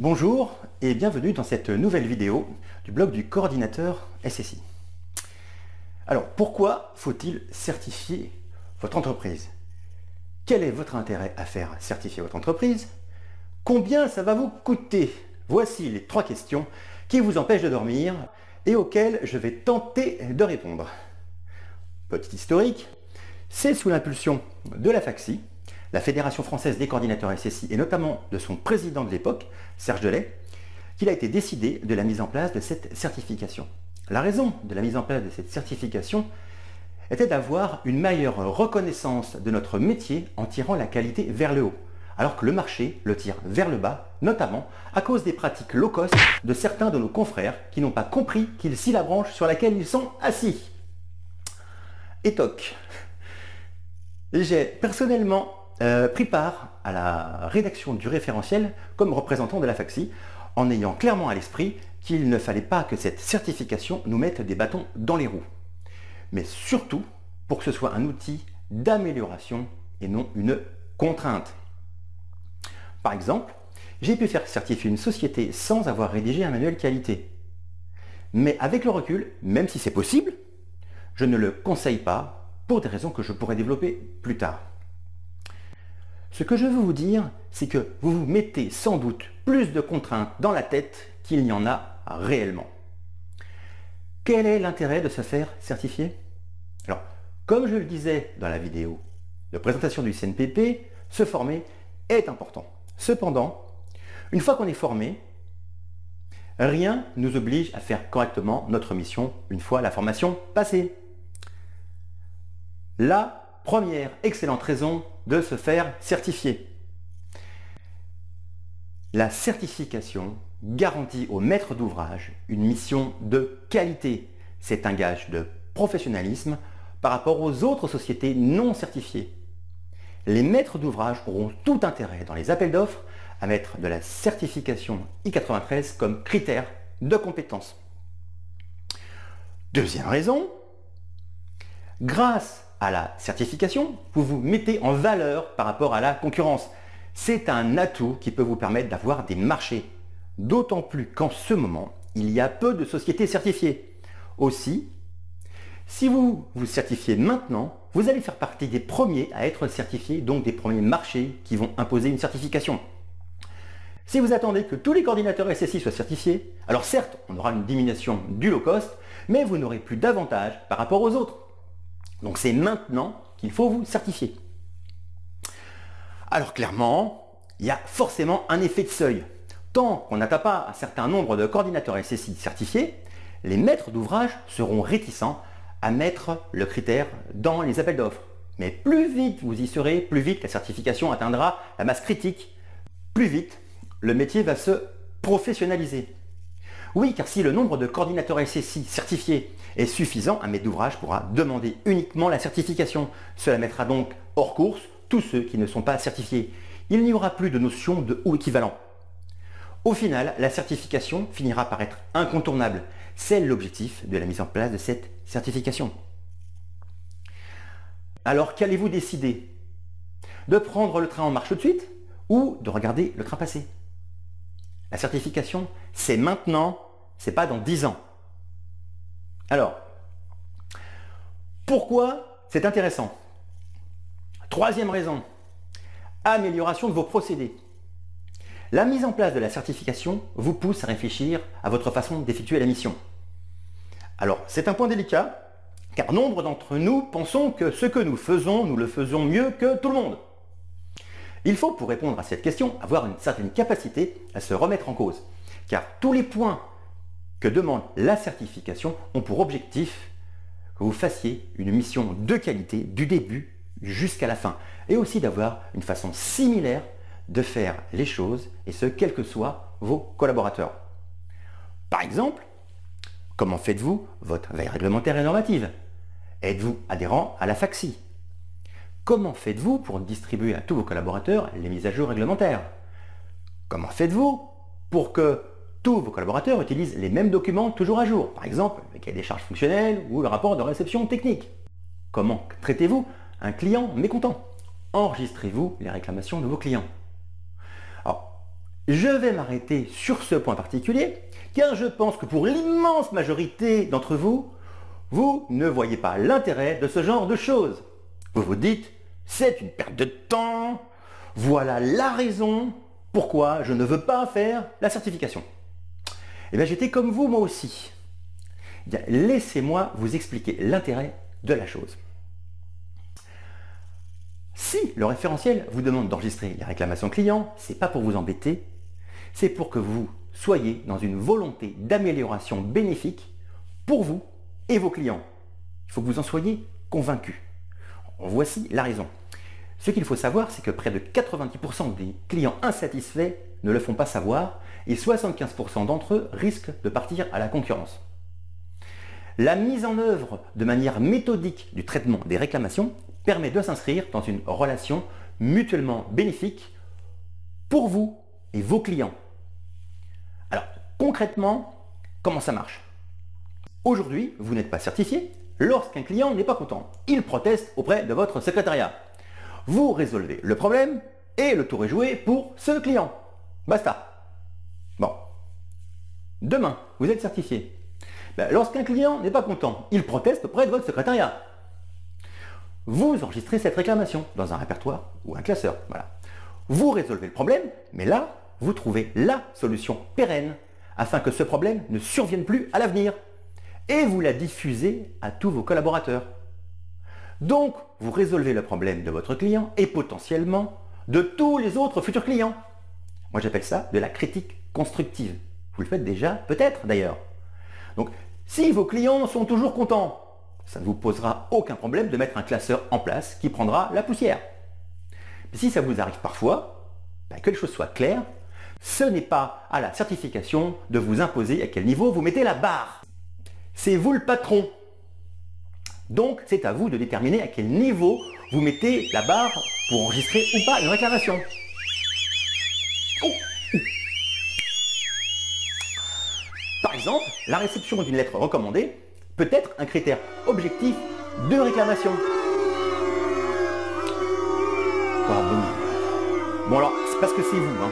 Bonjour et bienvenue dans cette nouvelle vidéo du blog du coordinateur SSI. Alors, pourquoi faut-il certifier votre entreprise? Quel est votre intérêt à faire certifier votre entreprise? Combien ça va vous coûter? Voici les 3 questions qui vous empêchent de dormir et auxquelles je vais tenter de répondre. Petit historique, c'est sous l'impulsion de la FACSI, la Fédération française des coordinateurs SSI, et notamment de son président de l'époque, Serge Delay, qu'il a été décidé de la mise en place de cette certification. La raison de la mise en place de cette certification était d'avoir une meilleure reconnaissance de notre métier en tirant la qualité vers le haut, alors que le marché le tire vers le bas, notamment à cause des pratiques low cost de certains de nos confrères qui n'ont pas compris qu'ils scient la branche sur laquelle ils sont assis. Et toc. J'ai personnellement pris part à la rédaction du référentiel comme représentant de la FACSI, en ayant clairement à l'esprit qu'il ne fallait pas que cette certification nous mette des bâtons dans les roues, mais surtout pour que ce soit un outil d'amélioration et non une contrainte. Par exemple, j'ai pu faire certifier une société sans avoir rédigé un manuel qualité. Mais avec le recul, même si c'est possible, je ne le conseille pas pour des raisons que je pourrais développer plus tard. Ce que je veux vous dire, c'est que vous vous mettez sans doute plus de contraintes dans la tête qu'il n'y en a réellement. Quel est l'intérêt de se faire certifier? Alors, comme je le disais dans la vidéo de présentation du CNPP, se former est important. Cependant, une fois qu'on est formé, rien ne nous oblige à faire correctement notre mission une fois la formation passée. La première excellente raison de se faire certifier. La certification garantit au maître d'ouvrage une mission de qualité. C'est un gage de professionnalisme par rapport aux autres sociétés non certifiées. Les maîtres d'ouvrage auront tout intérêt dans les appels d'offres à mettre de la certification I93 comme critère de compétence. Deuxième raison, grâce à la certification, vous vous mettez en valeur par rapport à la concurrence. C'est un atout qui peut vous permettre d'avoir des marchés, d'autant plus qu'en ce moment, il y a peu de sociétés certifiées. Aussi, si vous vous certifiez maintenant, vous allez faire partie des premiers à être certifiés, donc des premiers marchés qui vont imposer une certification. Si vous attendez que tous les coordinateurs SSI soient certifiés, alors certes, on aura une diminution du low cost, mais vous n'aurez plus d'avantages par rapport aux autres. Donc c'est maintenant qu'il faut vous certifier. Alors clairement, il y a forcément un effet de seuil. Tant qu'on n'atteint pas un certain nombre de coordinateurs SSI certifiés, les maîtres d'ouvrage seront réticents à mettre le critère dans les appels d'offres. Mais plus vite vous y serez, plus vite la certification atteindra la masse critique, plus vite le métier va se professionnaliser. Oui, car si le nombre de coordinateurs SSI certifiés est suffisant, un maître d'ouvrage pourra demander uniquement la certification. Cela mettra donc hors course tous ceux qui ne sont pas certifiés. Il n'y aura plus de notion de ou équivalent. Au final, la certification finira par être incontournable. C'est l'objectif de la mise en place de cette certification. Alors qu'allez-vous décider? De prendre le train en marche tout de suite ou de regarder le train passer? La certification, c'est maintenant, c'est pas dans 10 ans. Alors, pourquoi c'est intéressant? Troisième raison, amélioration de vos procédés. La mise en place de la certification vous pousse à réfléchir à votre façon d'effectuer la mission. Alors, c'est un point délicat, car nombre d'entre nous pensons que ce que nous faisons, nous le faisons mieux que tout le monde. Il faut, pour répondre à cette question, avoir une certaine capacité à se remettre en cause, car tous les points que demande la certification ont pour objectif que vous fassiez une mission de qualité du début jusqu'à la fin, et aussi d'avoir une façon similaire de faire les choses, et ce, quels que soient vos collaborateurs. Par exemple, comment faites-vous votre veille réglementaire et normative? Êtes-vous adhérent à la FACSI? Comment faites-vous pour distribuer à tous vos collaborateurs les mises à jour réglementaires? Comment faites-vous pour que tous vos collaborateurs utilisent les mêmes documents toujours à jour? Par exemple, le cahier des charges fonctionnelles ou le rapport de réception technique. Comment traitez-vous un client mécontent? Enregistrez-vous les réclamations de vos clients? Alors, Je vais m'arrêter sur ce point particulier, car je pense que pour l'immense majorité d'entre vous, vous ne voyez pas l'intérêt de ce genre de choses. Vous vous dites, c'est une perte de temps, voilà la raison pourquoi je ne veux pas faire la certification. Eh bien, j'étais comme vous, moi aussi. Eh bien, laissez-moi vous expliquer l'intérêt de la chose. Si le référentiel vous demande d'enregistrer les réclamations clients, ce n'est pas pour vous embêter, c'est pour que vous soyez dans une volonté d'amélioration bénéfique pour vous et vos clients. Il faut que vous en soyez convaincus. Voici la raison. Ce qu'il faut savoir, c'est que près de 90% des clients insatisfaits ne le font pas savoir et 75% d'entre eux risquent de partir à la concurrence. La mise en œuvre de manière méthodique du traitement des réclamations permet de s'inscrire dans une relation mutuellement bénéfique pour vous et vos clients. Alors, concrètement, comment ça marche? Aujourd'hui, vous n'êtes pas certifié lorsqu'un client n'est pas content. Il proteste auprès de votre secrétariat. Vous résolvez le problème et le tour est joué pour ce client. Basta. Bon. Demain, vous êtes certifié. Lorsqu'un client n'est pas content, il proteste auprès de votre secrétariat. Vous enregistrez cette réclamation dans un répertoire ou un classeur. Voilà. Vous résolvez le problème, mais là, vous trouvez la solution pérenne afin que ce problème ne survienne plus à l'avenir. Et vous la diffusez à tous vos collaborateurs. Donc, vous résolvez le problème de votre client et potentiellement de tous les autres futurs clients. Moi, j'appelle ça de la critique constructive. Vous le faites déjà, peut-être d'ailleurs. Donc, si vos clients sont toujours contents, ça ne vous posera aucun problème de mettre un classeur en place qui prendra la poussière. Mais si ça vous arrive parfois, que les choses soient claires, ce n'est pas à la certification de vous imposer à quel niveau vous mettez la barre. C'est vous le patron. Donc, c'est à vous de déterminer à quel niveau vous mettez la barre pour enregistrer ou pas une réclamation. Par exemple, la réception d'une lettre recommandée peut être un critère objectif de réclamation. Bon alors, c'est parce que c'est vous.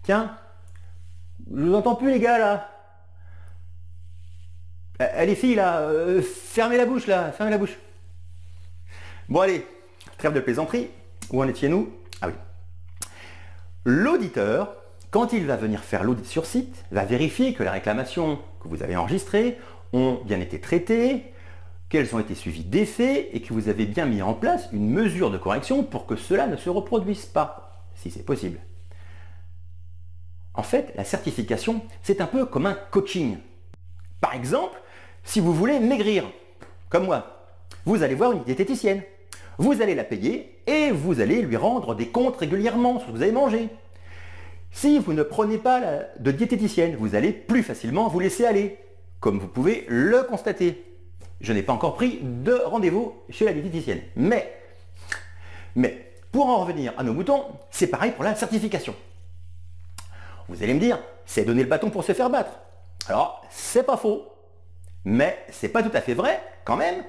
Tiens, je vous entends plus les gars là. Les filles là, fermez la bouche là, fermez la bouche. Bon allez, trêve de plaisanterie, où en étiez-nous? Ah oui. L'auditeur, quand il va venir faire l'audit sur site, va vérifier que les réclamations que vous avez enregistrées ont bien été traitées, qu'elles ont été suivies d'effets et que vous avez bien mis en place une mesure de correction pour que cela ne se reproduise pas, si c'est possible. En fait, la certification, c'est un peu comme un coaching. Par exemple, si vous voulez maigrir, comme moi, vous allez voir une diététicienne. Vous allez la payer et vous allez lui rendre des comptes régulièrement sur ce que vous avez mangé. Si vous ne prenez pas de diététicienne, vous allez plus facilement vous laisser aller, comme vous pouvez le constater. Je n'ai pas encore pris de rendez-vous chez la diététicienne. Mais, pour en revenir à nos moutons, c'est pareil pour la certification. Vous allez me dire, c'est donner le bâton pour se faire battre. Alors, c'est pas faux, mais c'est pas tout à fait vrai quand même,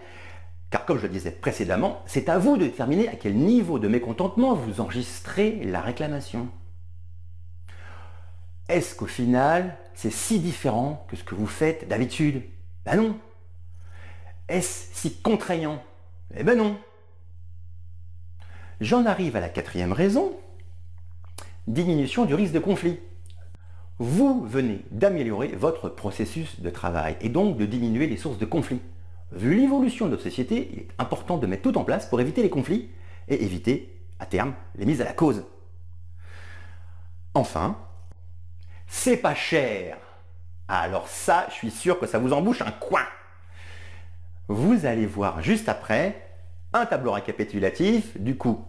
car comme je le disais précédemment, c'est à vous de déterminer à quel niveau de mécontentement vous enregistrez la réclamation. Est-ce qu'au final, c'est si différent que ce que vous faites d'habitude? Ben non. Est-ce si contraignant? Eh ben non. J'en arrive à la quatrième raison, diminution du risque de conflit. Vous venez d'améliorer votre processus de travail et donc de diminuer les sources de conflits. Vu l'évolution de notre société, il est important de mettre tout en place pour éviter les conflits et éviter, à terme, les mises à la cause. Enfin, c'est pas cher. Alors ça, je suis sûr que ça vous embouche un coin. Vous allez voir juste après un tableau récapitulatif du coût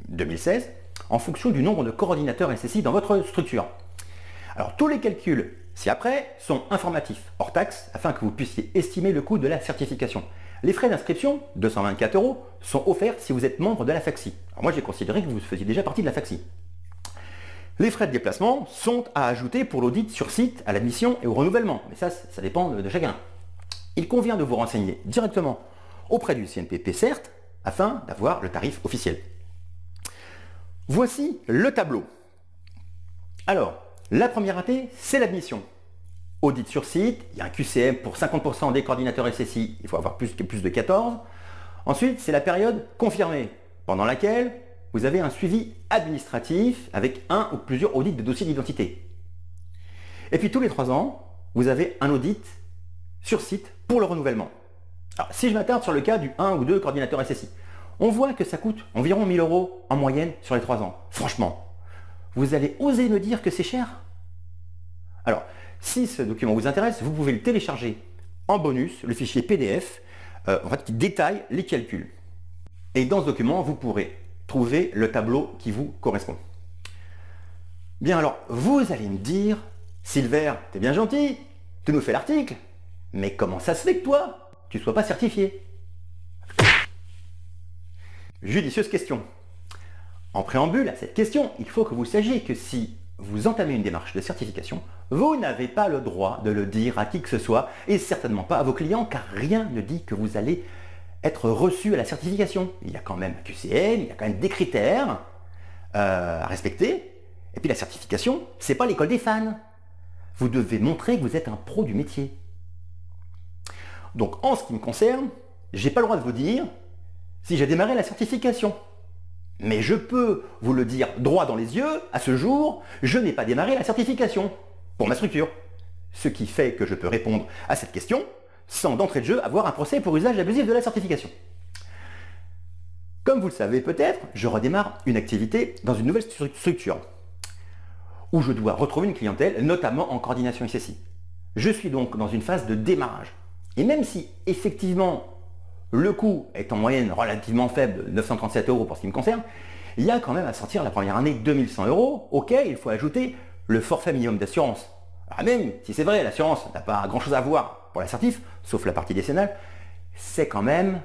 2016 en fonction du nombre de coordinateurs SSI dans votre structure. Alors tous les calculs ci-après sont informatifs, hors taxe, afin que vous puissiez estimer le coût de la certification. Les frais d'inscription, 224 €, sont offerts si vous êtes membre de la FACSI. Alors moi j'ai considéré que vous faisiez déjà partie de la FACSI. Les frais de déplacement sont à ajouter pour l'audit sur site, à l'admission et au renouvellement, mais ça dépend de chacun. Il convient de vous renseigner directement auprès du CNPP, certes, afin d'avoir le tarif officiel. Voici le tableau. Alors, la première AT, c'est l'admission. Audit sur site, il y a un QCM pour 50% des coordinateurs SSI, il faut avoir plus de 14. Ensuite, c'est la période confirmée, pendant laquelle vous avez un suivi administratif avec un ou plusieurs audits de dossiers d'identité. Et puis tous les 3 ans, vous avez un audit sur site pour le renouvellement. Alors, si je m'attarde sur le cas du 1 ou 2 coordinateur SSI, on voit que ça coûte environ 1 000 € en moyenne sur les 3 ans. Franchement, vous allez oser me dire que c'est cher? Alors, si ce document vous intéresse, vous pouvez le télécharger en bonus, le fichier PDF, qui détaille les calculs. Et dans ce document, vous pourrez trouver le tableau qui vous correspond. Bien alors, vous allez me dire, Silver, t'es bien gentil, tu nous fais l'article, mais comment ça se fait que toi, tu ne sois pas certifié? Judicieuse question. En préambule à cette question, il faut que vous sachiez que si vous entamez une démarche de certification, vous n'avez pas le droit de le dire à qui que ce soit, et certainement pas à vos clients, car rien ne dit que vous allez être reçu à la certification. Il y a quand même un QCM, il y a quand même des critères à respecter, et puis la certification, c'est pas l'école des fans. Vous devez montrer que vous êtes un pro du métier. Donc en ce qui me concerne, j'ai pas le droit de vous dire si j'ai démarré la certification. Mais je peux vous le dire droit dans les yeux, à ce jour, je n'ai pas démarré la certification pour ma structure. Ce qui fait que je peux répondre à cette question sans d'entrée de jeu avoir un procès pour usage abusif de la certification. Comme vous le savez peut-être, je redémarre une activité dans une nouvelle structure où je dois retrouver une clientèle, notamment en coordination SSI. Je suis donc dans une phase de démarrage. Et même si effectivement le coût est en moyenne relativement faible, 937 € pour ce qui me concerne, il y a quand même à sortir la première année 2100 €, auquel il faut ajouter le forfait minimum d'assurance. Même si c'est vrai, l'assurance n'a pas grand chose à voir pour l'assertif, sauf la partie décennale, c'est quand même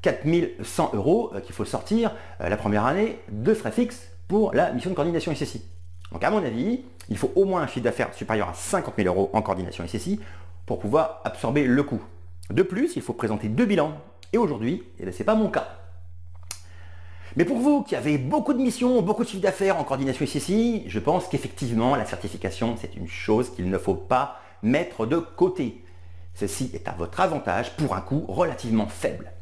4100 € qu'il faut sortir la première année de frais fixes pour la mission de coordination SSI. Donc à mon avis, il faut au moins un chiffre d'affaires supérieur à 50 000 € en coordination SSI pour pouvoir absorber le coût. De plus, il faut présenter 2 bilans. Et aujourd'hui, ce n'est pas mon cas. Mais pour vous qui avez beaucoup de missions, beaucoup de chiffre d'affaires en coordination SSI, je pense qu'effectivement, la certification, c'est une chose qu'il ne faut pas mettre de côté. Ceci est à votre avantage pour un coût relativement faible.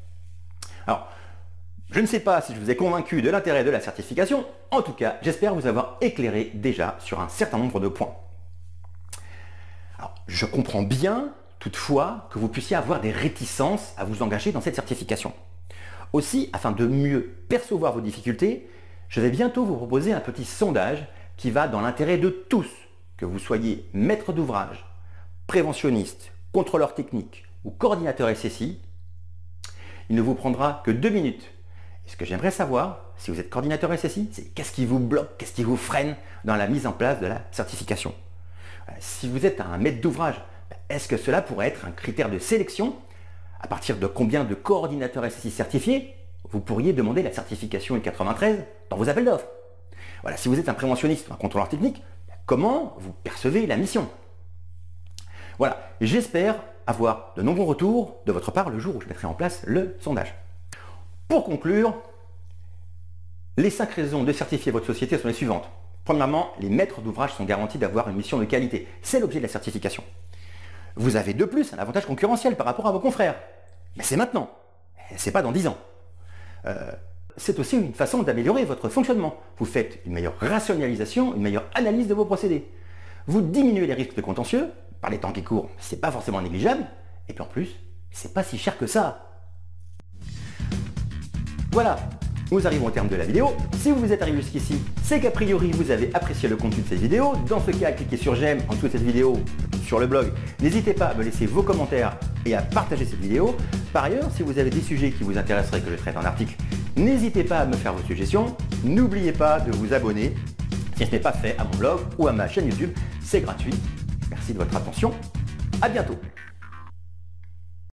Alors, je ne sais pas si je vous ai convaincu de l'intérêt de la certification. En tout cas, j'espère vous avoir éclairé déjà sur un certain nombre de points. Alors, je comprends bien toutefois que vous puissiez avoir des réticences à vous engager dans cette certification. Aussi, afin de mieux percevoir vos difficultés, je vais bientôt vous proposer un petit sondage qui va dans l'intérêt de tous, que vous soyez maître d'ouvrage, préventionniste, contrôleur technique ou coordinateur SSI. Il ne vous prendra que 2 minutes. Et ce que j'aimerais savoir, si vous êtes coordinateur SSI, c'est qu'est-ce qui vous bloque, qu'est-ce qui vous freine dans la mise en place de la certification. Si vous êtes un maître d'ouvrage, est-ce que cela pourrait être un critère de sélection? À partir de combien de coordinateurs SSI certifiés vous pourriez demander la certification I93 dans vos appels d'offres? Voilà, si vous êtes un préventionniste ou un contrôleur technique, comment vous percevez la mission? Voilà, j'espère avoir de nombreux retours de votre part le jour où je mettrai en place le sondage. Pour conclure, les 5 raisons de certifier votre société sont les suivantes. Premièrement, les maîtres d'ouvrage sont garantis d'avoir une mission de qualité. C'est l'objet de la certification. Vous avez de plus un avantage concurrentiel par rapport à vos confrères. Mais c'est maintenant, c'est pas dans 10 ans. C'est aussi une façon d'améliorer votre fonctionnement. Vous faites une meilleure rationalisation, une meilleure analyse de vos procédés. Vous diminuez les risques de contentieux, par les temps qui courent, c'est pas forcément négligeable, et puis en plus, c'est pas si cher que ça. Voilà, nous arrivons au terme de la vidéo. Si vous êtes arrivé jusqu'ici, c'est qu'a priori vous avez apprécié le contenu de cette vidéo. Dans ce cas, cliquez sur j'aime en dessous de cette vidéo sur le blog. N'hésitez pas à me laisser vos commentaires et à partager cette vidéo. Par ailleurs, si vous avez des sujets qui vous intéresseraient que je traite en article, n'hésitez pas à me faire vos suggestions. N'oubliez pas de vous abonner si ce n'est pas fait à mon blog ou à ma chaîne YouTube. C'est gratuit. Merci de votre attention. À bientôt.